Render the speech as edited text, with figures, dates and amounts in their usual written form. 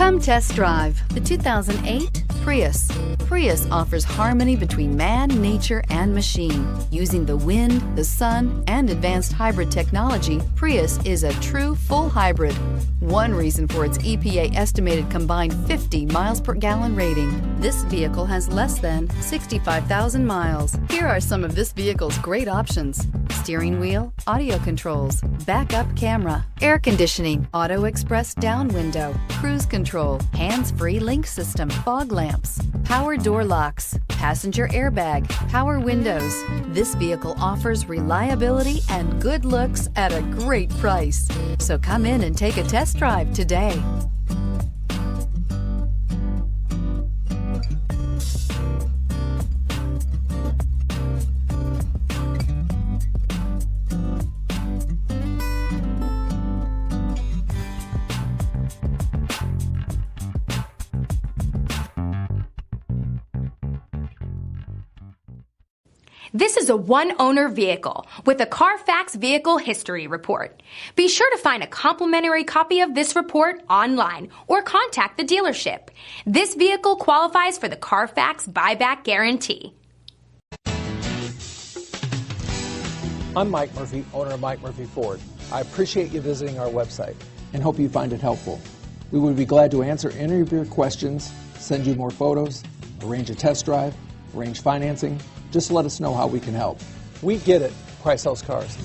Come test drive the 2008 Prius. Prius offers harmony between man, nature, and machine. Using the wind, the sun, and advanced hybrid technology, Prius is a true full hybrid. One reason for its EPA estimated combined 50 miles per gallon rating. This vehicle has less than 65,000 miles. Here are some of this vehicle's great options: steering wheel audio controls, backup camera, air conditioning, auto express down window, cruise control, hands-free link system, fog lamps, power door locks, passenger airbag, power windows. This vehicle offers reliability and good looks at a great price. So come in and take a test drive today. This is a one-owner vehicle with a Carfax Vehicle History Report. Be sure to find a complimentary copy of this report online or contact the dealership. This vehicle qualifies for the Carfax Buyback Guarantee. I'm Mike Murphy, owner of Mike Murphy Ford. I appreciate you visiting our website and hope you find it helpful. We would be glad to answer any of your questions, send you more photos, arrange a test drive, arrange financing. Just let us know how we can help. We get it. Price sells cars.